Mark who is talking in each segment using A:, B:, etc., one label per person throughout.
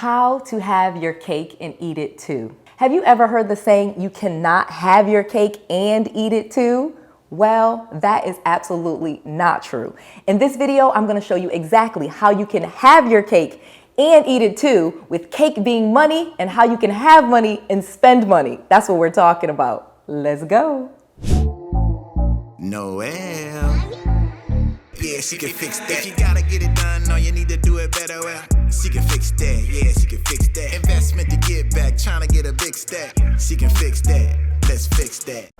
A: How to have your cake and eat it too. Have you ever heard the saying, you cannot have your cake and eat it too? Well, that is absolutely not true. In this video, I'm going to show you exactly how you can have your cake and eat it too, with cake being money, and how you can have money and spend money. That's what we're talking about. Let's go.
B: Noel. Yeah, she can fix that. If you gotta get it done, no, you need to do it better. Well, she can fix that. Yeah, she can fix that. Investment to get back, trying to get a big stack. She can fix that. Let's fix that.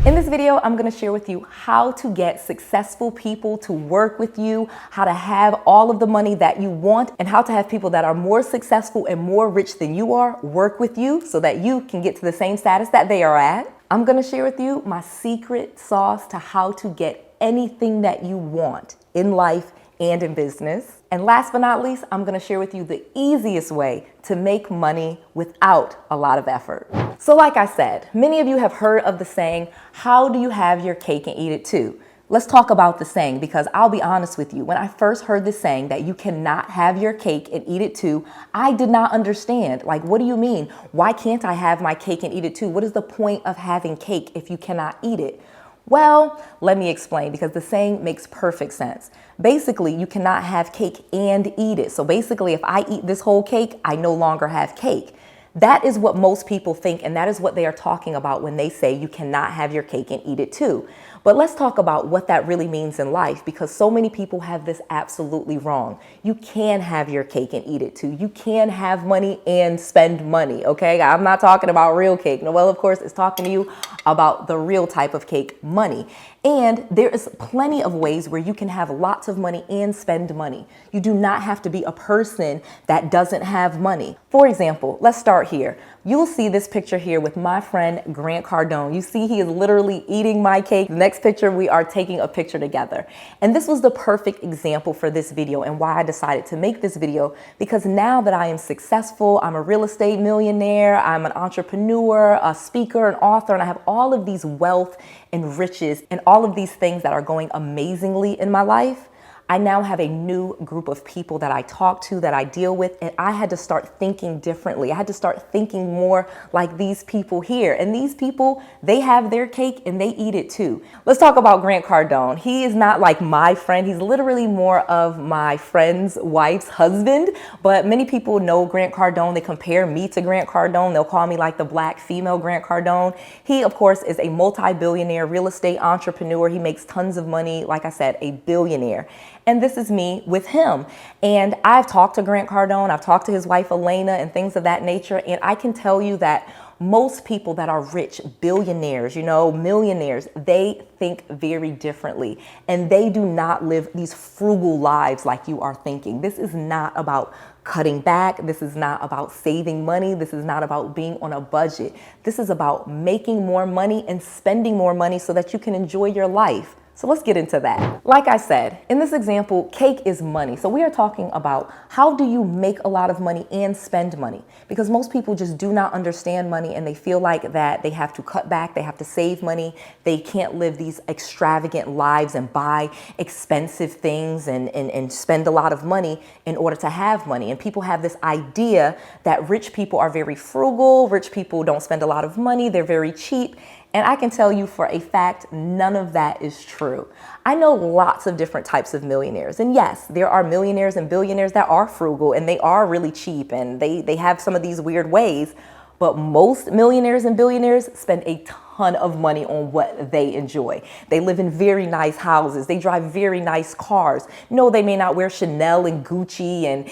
A: In this video, I'm going to share with you how to get successful people to work with you, how to have all of the money that you want, and how to have people that are more successful and more rich than you are work with you so that you can get to the same status that they are at. I'm going to share with you my secret sauce to how to get anything that you want in life and in business. And last but not least, I'm going to share with you the easiest way to make money without a lot of effort. So like I said, many of you have heard of the saying, how do you have your cake and eat it too? Let's talk about the saying, because I'll be honest with you. When I first heard this saying that you cannot have your cake and eat it too, I did not understand. Like, what do you mean? Why can't I have my cake and eat it too? What is the point of having cake if you cannot eat it? Well, let me explain, because the saying makes perfect sense. Basically, you cannot have cake and eat it. So basically, if I eat this whole cake, I no longer have cake. That is what most people think, and that is what they are talking about when they say you cannot have your cake and eat it too. But let's talk about what that really means in life, because so many people have this absolutely wrong. You can have your cake and eat it too. You can have money and spend money, okay? I'm not talking about real cake. Noel, of course, is talking to you about the real type of cake, money. And there is plenty of ways where you can have lots of money and spend money. You do not have to be a person that doesn't have money. For example, let's start here. You'll see this picture here with my friend Grant Cardone. You see he is literally eating my cake. The next picture, we are taking a picture together. And this was the perfect example for this video and why I decided to make this video, because now that I am successful, I'm a real estate millionaire, I'm an entrepreneur, a speaker, an author, and I have all of these wealth and riches and all of these things that are going amazingly in my life. I now have a new group of people that I talk to, that I deal with, and I had to start thinking differently. I had to start thinking more like these people here. And these people, they have their cake and they eat it too. Let's talk about Grant Cardone. He is not like my friend. He's literally more of my friend's wife's husband. But many people know Grant Cardone. They compare me to Grant Cardone. They'll call me like the black female Grant Cardone. He, of course, is a multi-billionaire real estate entrepreneur. He makes tons of money. Like I said, a billionaire. And this is me with him. And I've talked to Grant Cardone, I've talked to his wife, Elena, and things of that nature. And I can tell you that most people that are rich, billionaires, millionaires, they think very differently. And they do not live these frugal lives like you are thinking. This is not about cutting back. This is not about saving money. This is not about being on a budget. This is about making more money and spending more money so that you can enjoy your life. So let's get into that. Like I said, in this example, cake is money. So we are talking about how do you make a lot of money and spend money? Because most people just do not understand money, and they feel like that they have to cut back, they have to save money, they can't live these extravagant lives and buy expensive things and spend a lot of money in order to have money. And people have this idea that rich people are very frugal, rich people don't spend a lot of money, they're very cheap. And I can tell you for a fact, none of that is true. I know lots of different types of millionaires. And yes, there are millionaires and billionaires that are frugal and they are really cheap and they have some of these weird ways. But most millionaires and billionaires spend a ton of money on what they enjoy. They live in very nice houses. They drive very nice cars. No, they may not wear Chanel and Gucci and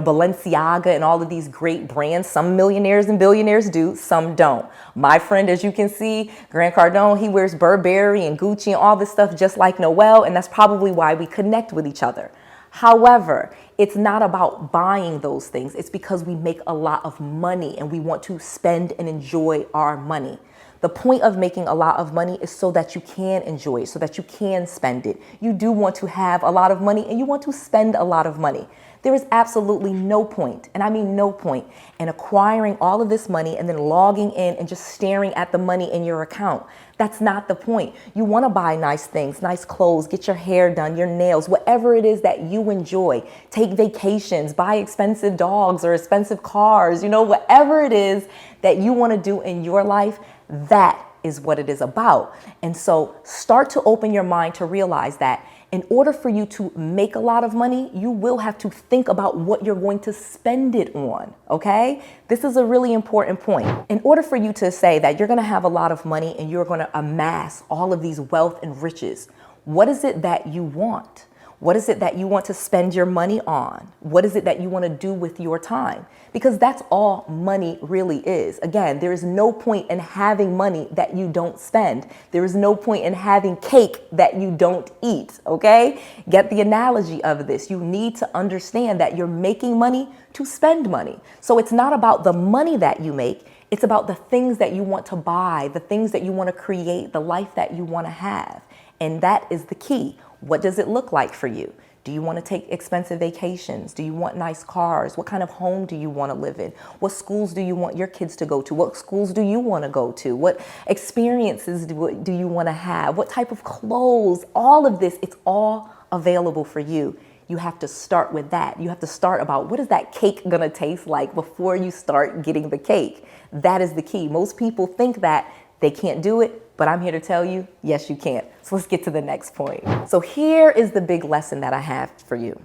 A: Balenciaga and all of these great brands. Some millionaires and billionaires do, some don't. My friend, as you can see, Grant Cardone, he wears Burberry and Gucci and all this stuff just like Noel, and that's probably why we connect with each other. However, it's not about buying those things. It's because we make a lot of money and we want to spend and enjoy our money. The point of making a lot of money is so that you can enjoy it, so that you can spend it. You do want to have a lot of money and you want to spend a lot of money. There is absolutely no point, and I mean no point, in acquiring all of this money and then logging in and just staring at the money in your account. That's not the point. You want to buy nice things, nice clothes, get your hair done, your nails, whatever it is that you enjoy. Take vacations, buy expensive dogs or expensive cars, whatever it is that you want to do in your life, that is what it is about. And so start to open your mind to realize that in order for you to make a lot of money, you will have to think about what you're going to spend it on, okay? This is a really important point. In order for you to say that you're gonna have a lot of money and you're gonna amass all of these wealth and riches, what is it that you want? What is it that you want to spend your money on? What is it that you want to do with your time? Because that's all money really is. Again, there is no point in having money that you don't spend. There is no point in having cake that you don't eat, okay? Get the analogy of this. You need to understand that you're making money to spend money. So it's not about the money that you make. It's about the things that you want to buy, the things that you want to create, the life that you want to have. And that is the key. What does it look like for you? Do you want to take expensive vacations? Do you want nice cars? What kind of home do you want to live in? What schools do you want your kids to go to? What schools do you want to go to? What experiences do you want to have? What type of clothes? All of this, it's all available for you. You have to start with that. You have to start about what is that cake going to taste like before you start getting the cake. That is the key. Most people think that they can't do it, but I'm here to tell you, yes, you can. So let's get to the next point. So here is the big lesson that I have for you.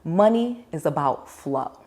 A: Money is about flow.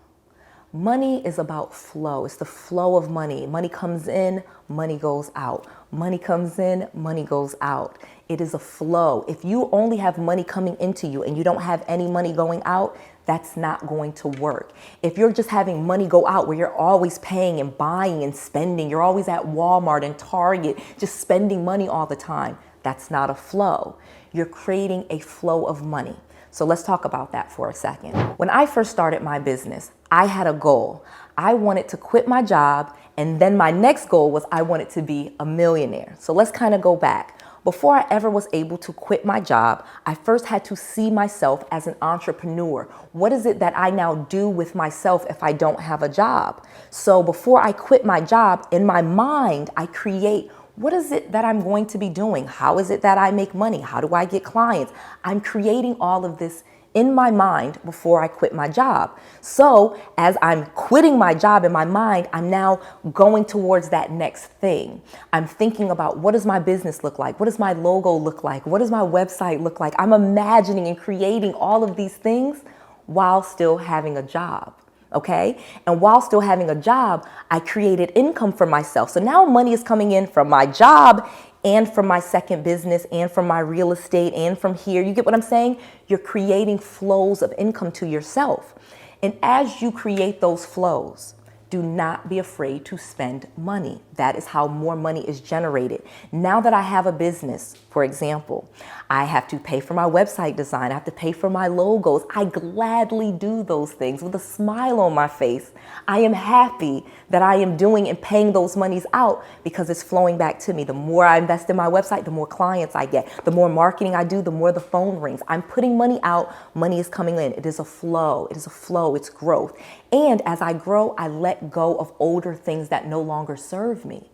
A: Money is about flow. It's the flow of money. Money comes in, money goes out. Money comes in, money goes out. It is a flow. If you only have money coming into you and you don't have any money going out, that's not going to work. If you're just having money go out where you're always paying and buying and spending, you're always at Walmart and Target, just spending money all the time, that's not a flow. You're creating a flow of money. So let's talk about that for a second. When I first started my business, I had a goal. I wanted to quit my job, and then my next goal was I wanted to be a millionaire. So let's kind of go back. Before I ever was able to quit my job, I first had to see myself as an entrepreneur. What is it that I now do with myself if I don't have a job? So before I quit my job, in my mind, I create what is it that I'm going to be doing? How is it that I make money? How do I get clients? I'm creating all of this in my mind before I quit my job. So as I'm quitting my job in my mind, I'm now going towards that next thing. I'm thinking about what does my business look like? What does my logo look like? What does my website look like? I'm imagining and creating all of these things while still having a job. Okay. And while still having a job, I created income for myself. So now money is coming in from my job and from my second business and from my real estate and from here. You get what I'm saying? You're creating flows of income to yourself. And as you create those flows, do not be afraid to spend money. That is how more money is generated. Now that I have a business, for example, I have to pay for my website design. I have to pay for my logos. I gladly do those things with a smile on my face. I am happy that I am doing and paying those monies out because it's flowing back to me. The more I invest in my website, the more clients I get. The more marketing I do, the more the phone rings. I'm putting money out, money is coming in. It is a flow. It is a flow. It's growth. And as I grow, I let go of older things that no longer serve me,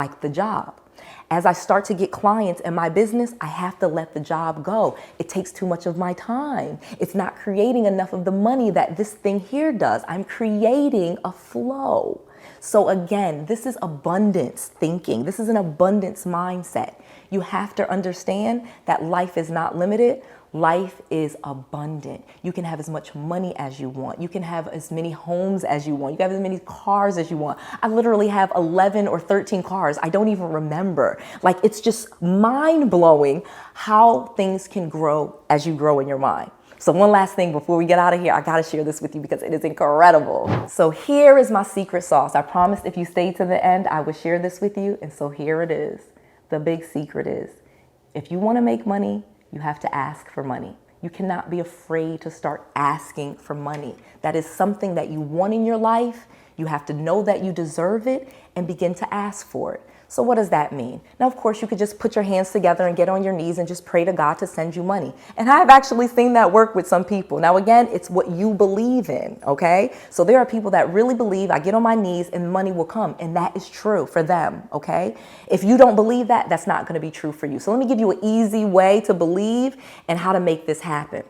A: like the job. As I start to get clients in my business, I have to let the job go. It takes too much of my time. It's not creating enough of the money that this thing here does. I'm creating a flow. So again, this is abundance thinking. This is an abundance mindset. You have to understand that life is not limited. Life is abundant. You can have as much money as you want. You can have as many homes as you want. You can have as many cars as you want. I literally have 11 or 13 cars. I don't even remember. Like, it's just mind blowing how things can grow as you grow in your mind. So one last thing before we get out of here, I got to share this with you because it is incredible. So here is my secret sauce. I promised if you stay to the end, I would share this with you. And so here it is. The big secret is if you want to make money, you have to ask for money. You cannot be afraid to start asking for money. That is something that you want in your life. You have to know that you deserve it and begin to ask for it. So what does that mean? Now, of course, you could just put your hands together and get on your knees and just pray to God to send you money. And I've actually seen that work with some people. Now, again, it's what you believe in, okay? So there are people that really believe I get on my knees and money will come. And that is true for them, okay? If you don't believe that, that's not going to be true for you. So let me give you an easy way to believe and how to make this happen.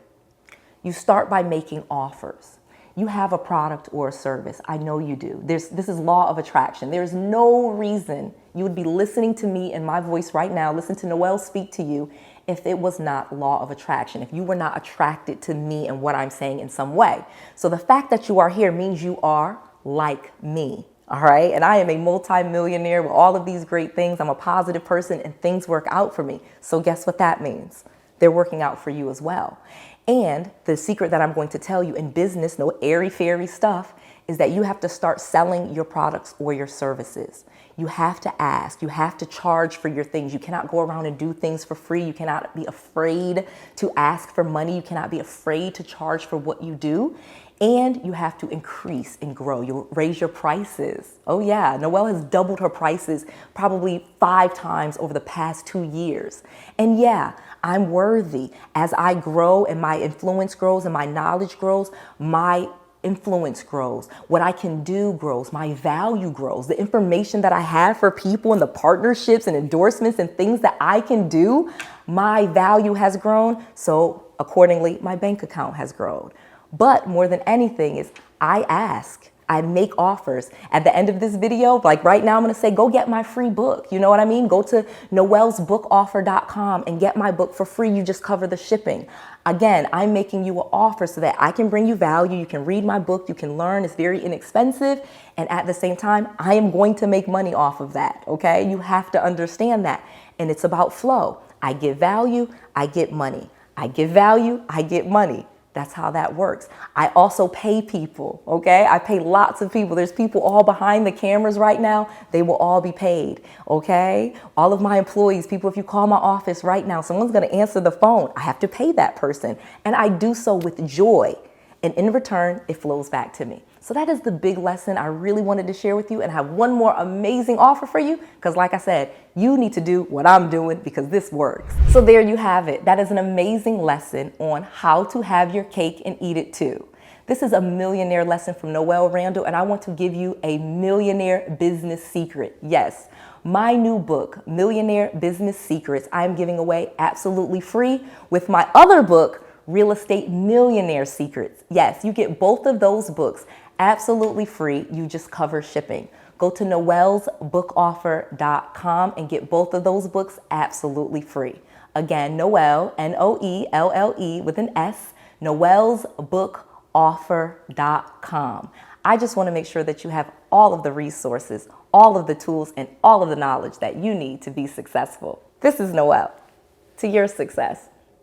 A: You start by making offers. You have a product or a service. I know you do. This is law of attraction. There's no reason you would be listening to me and my voice right now, listen to Noelle speak to you, if it was not law of attraction, if you were not attracted to me and what I'm saying in some way. So the fact that you are here means you are like me. All right. And I am a multi-millionaire with all of these great things. I'm a positive person and things work out for me. So guess what that means? They're working out for you as well. And the secret that I'm going to tell you in business, no airy-fairy stuff, is that you have to start selling your products or your services. You have to ask, you have to charge for your things. You cannot go around and do things for free. You cannot be afraid to ask for money. You cannot be afraid to charge for what you do. And you have to increase and grow. You'll raise your prices. Oh yeah, Noelle has doubled her prices probably 5 times over the past 2 years. And yeah, I'm worthy. As I grow and my influence grows and my knowledge grows, my influence grows. What I can do grows. My value grows. The information that I have for people and the partnerships and endorsements and things that I can do, my value has grown. So accordingly, my bank account has grown. But more than anything is I ask. I make offers. At the end of this video, like right now, I'm going to say, go get my free book. You know what I mean? Go to noellsbookoffer.com and get my book for free. You just cover the shipping. Again, I'm making you an offer so that I can bring you value. You can read my book. You can learn. It's very inexpensive. And at the same time, I am going to make money off of that. Okay? You have to understand that. And it's about flow. I give value. I get money. I give value. I get money. That's how that works. I also pay people, okay? I pay lots of people. There's people all behind the cameras right now. They will all be paid, okay? All of my employees, people, if you call my office right now, someone's gonna answer the phone. I have to pay that person. And I do so with joy. And in return, it flows back to me. So that is the big lesson I really wanted to share with you. And I have one more amazing offer for you. Because like I said, you need to do what I'm doing because this works. So there you have it. That is an amazing lesson on how to have your cake and eat it too. This is a millionaire lesson from Noelle Randall. And I want to give you a millionaire business secret. Yes. My new book, Millionaire Business Secrets, I'm giving away absolutely free with my other book, Real Estate Millionaire Secrets. Yes, you get both of those books absolutely free. You just cover shipping. Go to noellsbookoffer.com and get both of those books absolutely free. Again, Noelle, Noelle with an S, noellsbookoffer.com. I just want to make sure that you have all of the resources, all of the tools, and all of the knowledge that you need to be successful. This is Noelle. To your success.